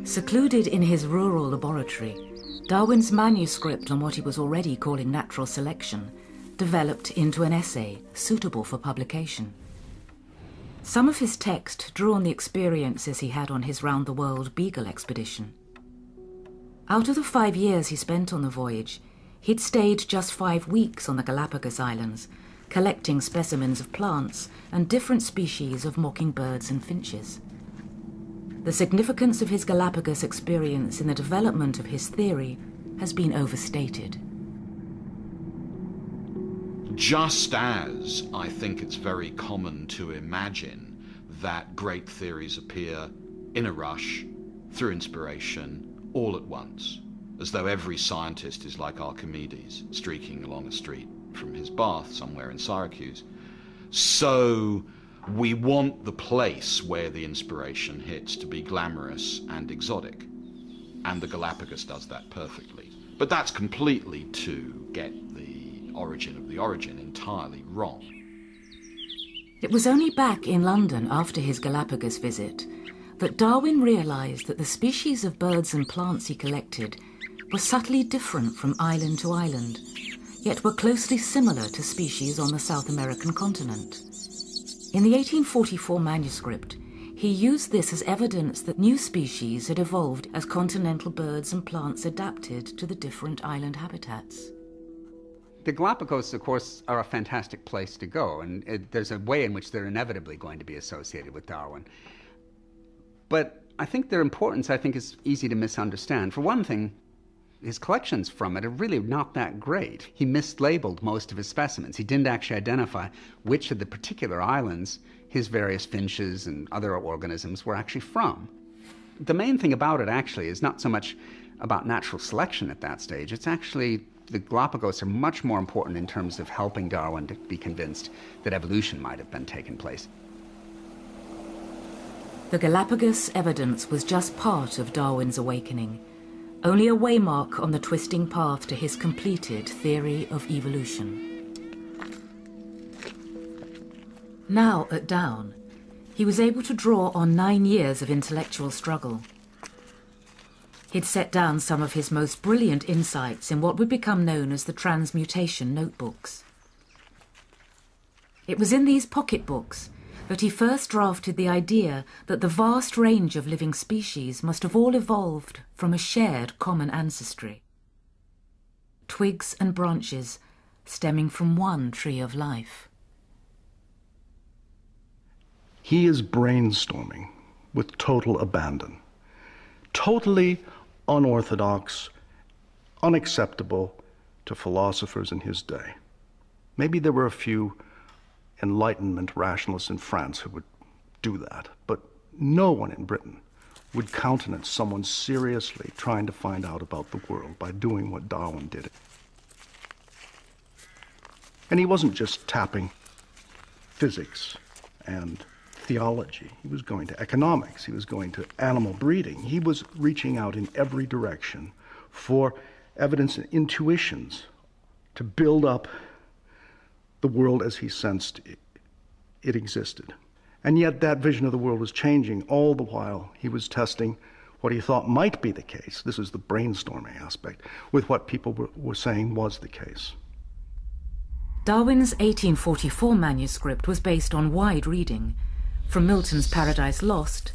Secluded in his rural laboratory, Darwin's manuscript on what he was already calling natural selection developed into an essay suitable for publication. Some of his text drew on the experiences he had on his round-the-world Beagle expedition. Out of the 5 years he spent on the voyage, he'd stayed just 5 weeks on the Galapagos Islands, collecting specimens of plants and different species of mockingbirds and finches. The significance of his Galapagos experience in the development of his theory has been overstated. Just as I think it's very common to imagine that great theories appear in a rush, through inspiration, all at once, as though every scientist is like Archimedes, streaking along a street from his bath somewhere in Syracuse. So we want the place where the inspiration hits to be glamorous and exotic, and the Galapagos does that perfectly. But that's completely to get the origin entirely wrong. It was only back in London after his Galapagos visit that Darwin realised that the species of birds and plants he collected were subtly different from island to island, yet were closely similar to species on the South American continent. In the 1844 manuscript, he used this as evidence that new species had evolved as continental birds and plants adapted to the different island habitats. The Galapagos, of course, are a fantastic place to go, and there's a way in which they're inevitably going to be associated with Darwin. But I think their importance, is easy to misunderstand. For one thing, his collections from it are really not that great. He mislabeled most of his specimens. He didn't actually identify which of the particular islands his various finches and other organisms were actually from. The main thing about it actually is not so much about natural selection at that stage. It's actually the Galapagos are much more important in terms of helping Darwin to be convinced that evolution might have been taking place. The Galapagos evidence was just part of Darwin's awakening, only a waymark on the twisting path to his completed theory of evolution. Now at Down, he was able to draw on 9 years of intellectual struggle. He'd set down some of his most brilliant insights in what would become known as the Transmutation Notebooks. It was in these pocketbooks that he first drafted the idea that the vast range of living species must have all evolved from a shared common ancestry. Twigs and branches stemming from one tree of life. He is brainstorming with total abandon. Totally unorthodox, unacceptable to philosophers in his day. Maybe there were a few Enlightenment rationalists in France who would do that, but no one in Britain would countenance someone seriously trying to find out about the world by doing what Darwin did. And he wasn't just tapping physics and theology. He was going to economics. He was going to animal breeding. He was reaching out in every direction for evidence and intuitions to build up the world as he sensed it existed. And yet that vision of the world was changing all the while he was testing what he thought might be the case. This is the brainstorming aspect, with what people were saying was the case. Darwin's 1844 manuscript was based on wide reading, from Milton's Paradise Lost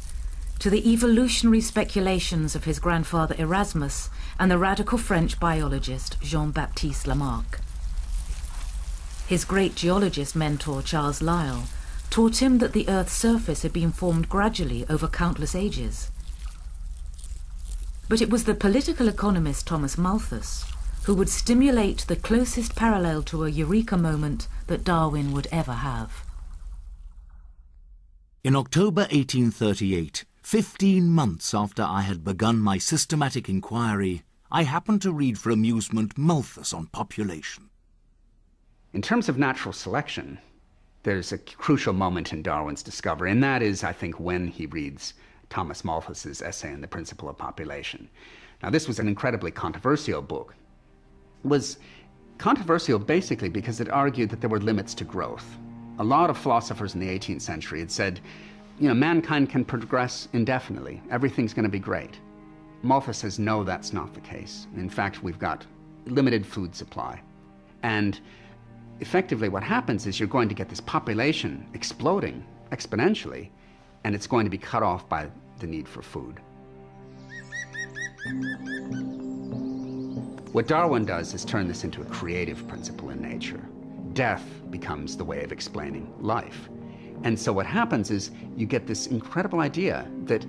to the evolutionary speculations of his grandfather Erasmus and the radical French biologist Jean-Baptiste Lamarck. His great geologist mentor Charles Lyell taught him that the Earth's surface had been formed gradually over countless ages. But it was the political economist Thomas Malthus who would stimulate the closest parallel to a eureka moment that Darwin would ever have. In October 1838, 15 months after I had begun my systematic inquiry, I happened to read for amusement Malthus on population. In terms of natural selection, there's a crucial moment in Darwin's discovery, and that is, I think, when he reads Thomas Malthus's essay on the principle of population. Now, this was an incredibly controversial book. It was controversial basically because it argued that there were limits to growth. A lot of philosophers in the 18th century had said, mankind can progress indefinitely. Everything's going to be great. Malthus says, no, that's not the case. In fact, we've got limited food supply. And effectively what happens is you're going to get this population exploding exponentially, and it's going to be cut off by the need for food. What Darwin does is turn this into a creative principle in nature. Death becomes the way of explaining life. And so what happens is you get this incredible idea that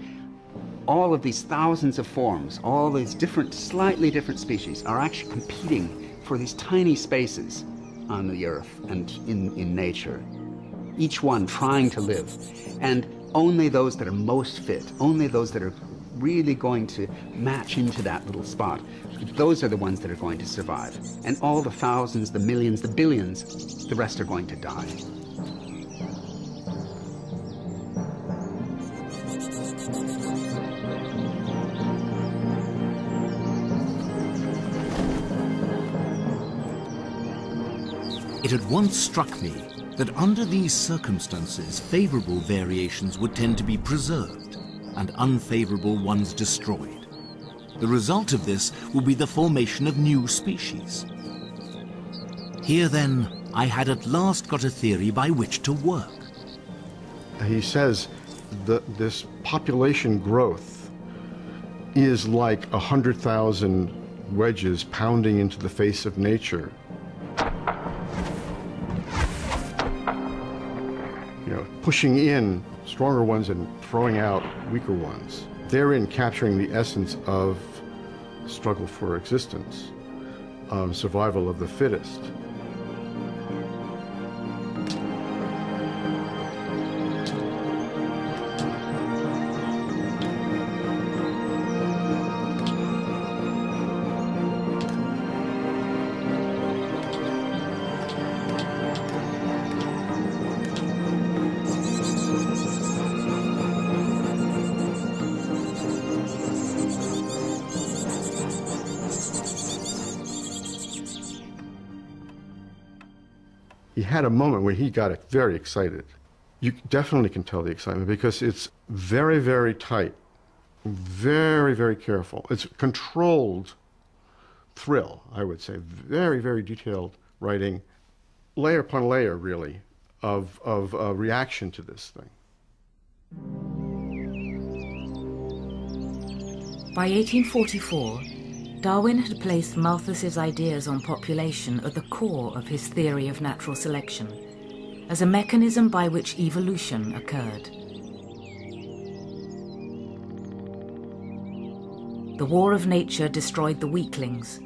all of these thousands of forms, all these different, slightly different species are actually competing for these tiny spaces on the earth and in nature, each one trying to live. And only those that are most fit, only those that are really going to match into that little spot, those are the ones that are going to survive. And all the thousands, the millions, the billions, the rest are going to die. It had once struck me that under these circumstances, favorable variations would tend to be preserved and unfavorable ones destroyed. The result of this will be the formation of new species. Here then, I had at last got a theory by which to work. He says that this population growth is like 100,000 wedges pounding into the face of nature. Pushing in stronger ones and throwing out weaker ones. Therein capturing the essence of struggle for existence, survival of the fittest. He had a moment where he got very excited. You definitely can tell the excitement because it's very, very tight, very, very careful. It's controlled thrill, I would say. Very, very detailed writing, layer upon layer, really, of reaction to this thing. By 1844, Darwin had placed Malthus's ideas on population at the core of his theory of natural selection, as a mechanism by which evolution occurred. The war of nature destroyed the weaklings.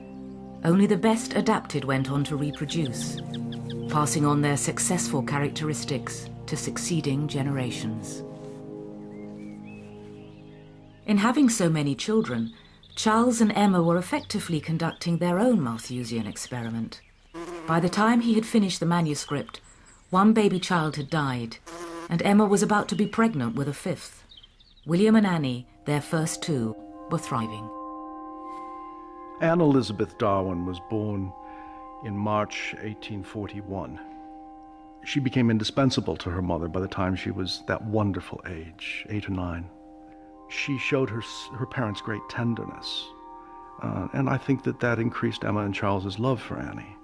Only the best adapted went on to reproduce, passing on their successful characteristics to succeeding generations. In having so many children, Charles and Emma were effectively conducting their own Malthusian experiment. By the time he had finished the manuscript, one baby child had died, and Emma was about to be pregnant with a fifth. William and Annie, their first two, were thriving. Anne Elizabeth Darwin was born in March 1841. She became indispensable to her mother by the time she was that wonderful age, 8 or 9. She showed her parents great tenderness, and I think that increased Emma and Charles's love for Annie.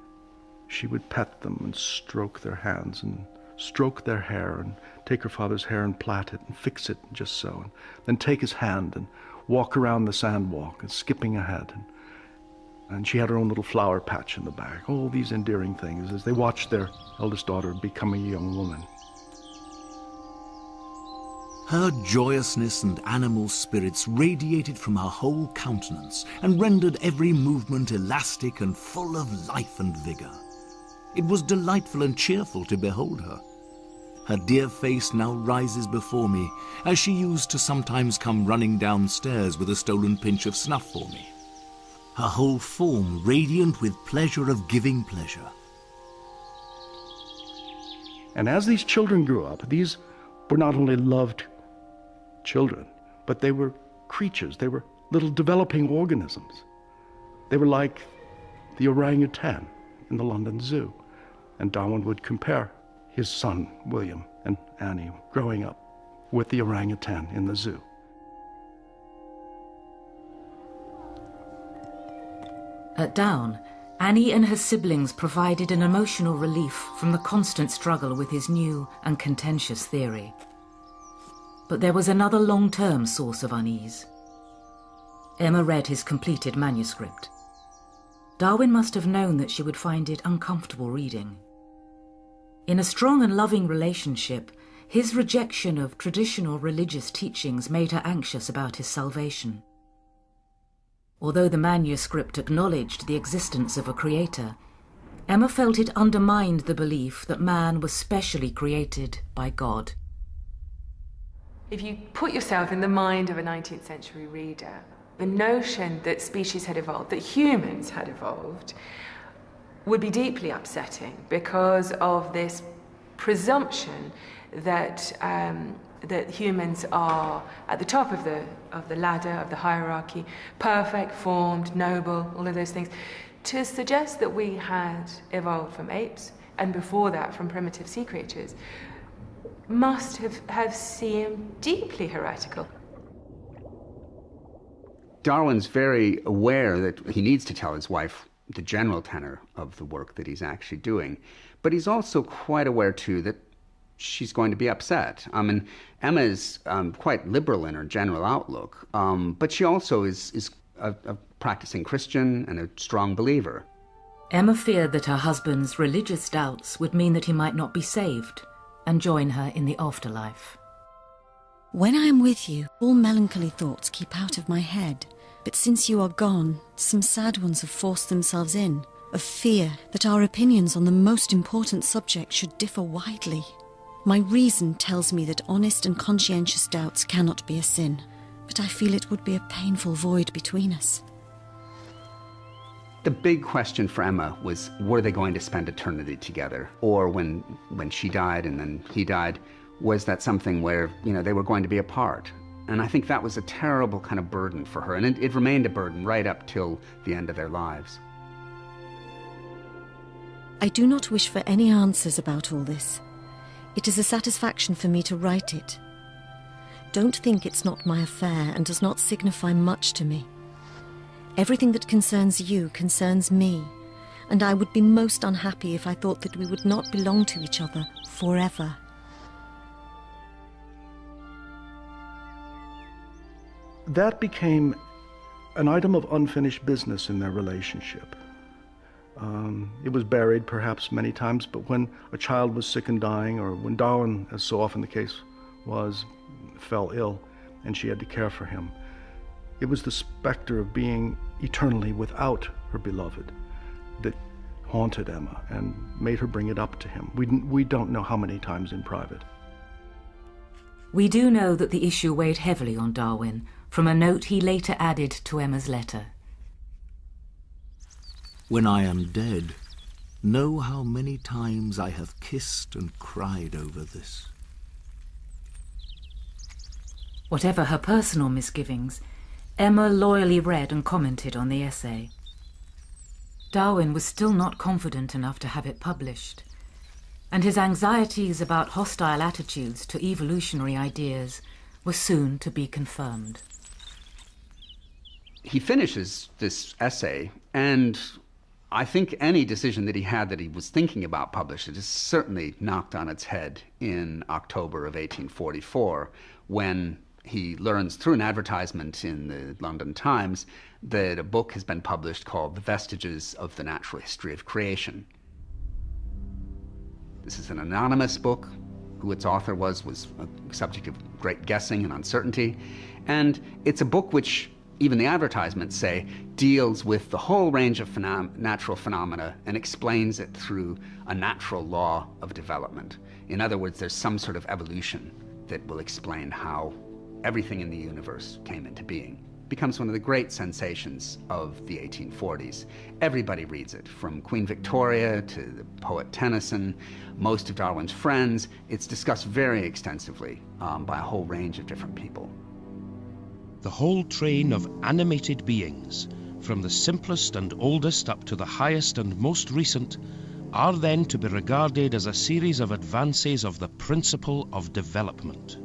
She would pet them and stroke their hands and stroke their hair and take her father's hair and plait it and fix it just so, and then take his hand and walk around the sandwalk and skipping ahead. And she had her own little flower patch in the back. All these endearing things as they watched their eldest daughter become a young woman. Her joyousness and animal spirits radiated from her whole countenance and rendered every movement elastic and full of life and vigor. It was delightful and cheerful to behold her. Her dear face now rises before me, as she used to sometimes come running downstairs with a stolen pinch of snuff for me. Her whole form radiant with pleasure of giving pleasure. And as these children grew up, these were not only loved children, but they were creatures. They were little developing organisms. They were like the orangutan in the London Zoo. And Darwin would compare his son, William, and Annie growing up with the orangutan in the zoo. At Down, Annie and her siblings provided an emotional relief from the constant struggle with his new and contentious theory. But there was another long-term source of unease. Emma read his completed manuscript. Darwin must have known that she would find it uncomfortable reading. In a strong and loving relationship, his rejection of traditional religious teachings made her anxious about his salvation. Although the manuscript acknowledged the existence of a creator, Emma felt it undermined the belief that man was specially created by God. If you put yourself in the mind of a 19th century reader, the notion that species had evolved, that humans had evolved, would be deeply upsetting because of this presumption that that humans are at the top of the ladder, of the hierarchy, perfect, formed, noble, all of those things. To suggest that we had evolved from apes, and before that from primitive sea creatures, must have seemed deeply heretical. Darwin's very aware that he needs to tell his wife the general tenor of the work that he's actually doing, but he's also quite aware too that she's going to be upset. I mean, Emma is quite liberal in her general outlook, but she also is a practicing Christian and a strong believer. Emma feared that her husband's religious doubts would mean that he might not be saved and join her in the afterlife. When I am with you, all melancholy thoughts keep out of my head. But since you are gone, some sad ones have forced themselves in, of fear that our opinions on the most important subject should differ widely. My reason tells me that honest and conscientious doubts cannot be a sin, but I feel it would be a painful void between us. The big question for Emma was, were they going to spend eternity together? Or when she died and then he died, was that something where, they were going to be apart? And I think that was a terrible kind of burden for her, and it remained a burden right up till the end of their lives. I do not wish for any answers about all this. It is a satisfaction for me to write it. Don't think it's not my affair and does not signify much to me. Everything that concerns you concerns me, and I would be most unhappy if I thought that we would not belong to each other forever. That became an item of unfinished business in their relationship. It was buried perhaps many times, but when a child was sick and dying, or when Darwin, as so often the case was, fell ill and she had to care for him, it was the specter of being eternally without her beloved that haunted Emma and made her bring it up to him. We don't know how many times in private. We do know that the issue weighed heavily on Darwin from a note he later added to Emma's letter. When I am dead, know how many times I have kissed and cried over this. Whatever her personal misgivings, Emma loyally read and commented on the essay. Darwin was still not confident enough to have it published, and his anxieties about hostile attitudes to evolutionary ideas were soon to be confirmed. He finishes this essay, and I think any decision that he had that he was thinking about publishing is certainly knocked on its head in October of 1844, when he learns through an advertisement in the London Times that a book has been published called The Vestiges of the Natural History of Creation. This is an anonymous book. Who its author was a subject of great guessing and uncertainty. And it's a book which, even the advertisements say, deals with the whole range of natural phenomena and explains it through a natural law of development. In other words, there's some sort of evolution that will explain how everything in the universe came into being. It becomes one of the great sensations of the 1840s. Everybody reads it, from Queen Victoria to the poet Tennyson, most of Darwin's friends. It's discussed very extensively by a whole range of different people. The whole train of animated beings, from the simplest and oldest up to the highest and most recent, are then to be regarded as a series of advances of the principle of development.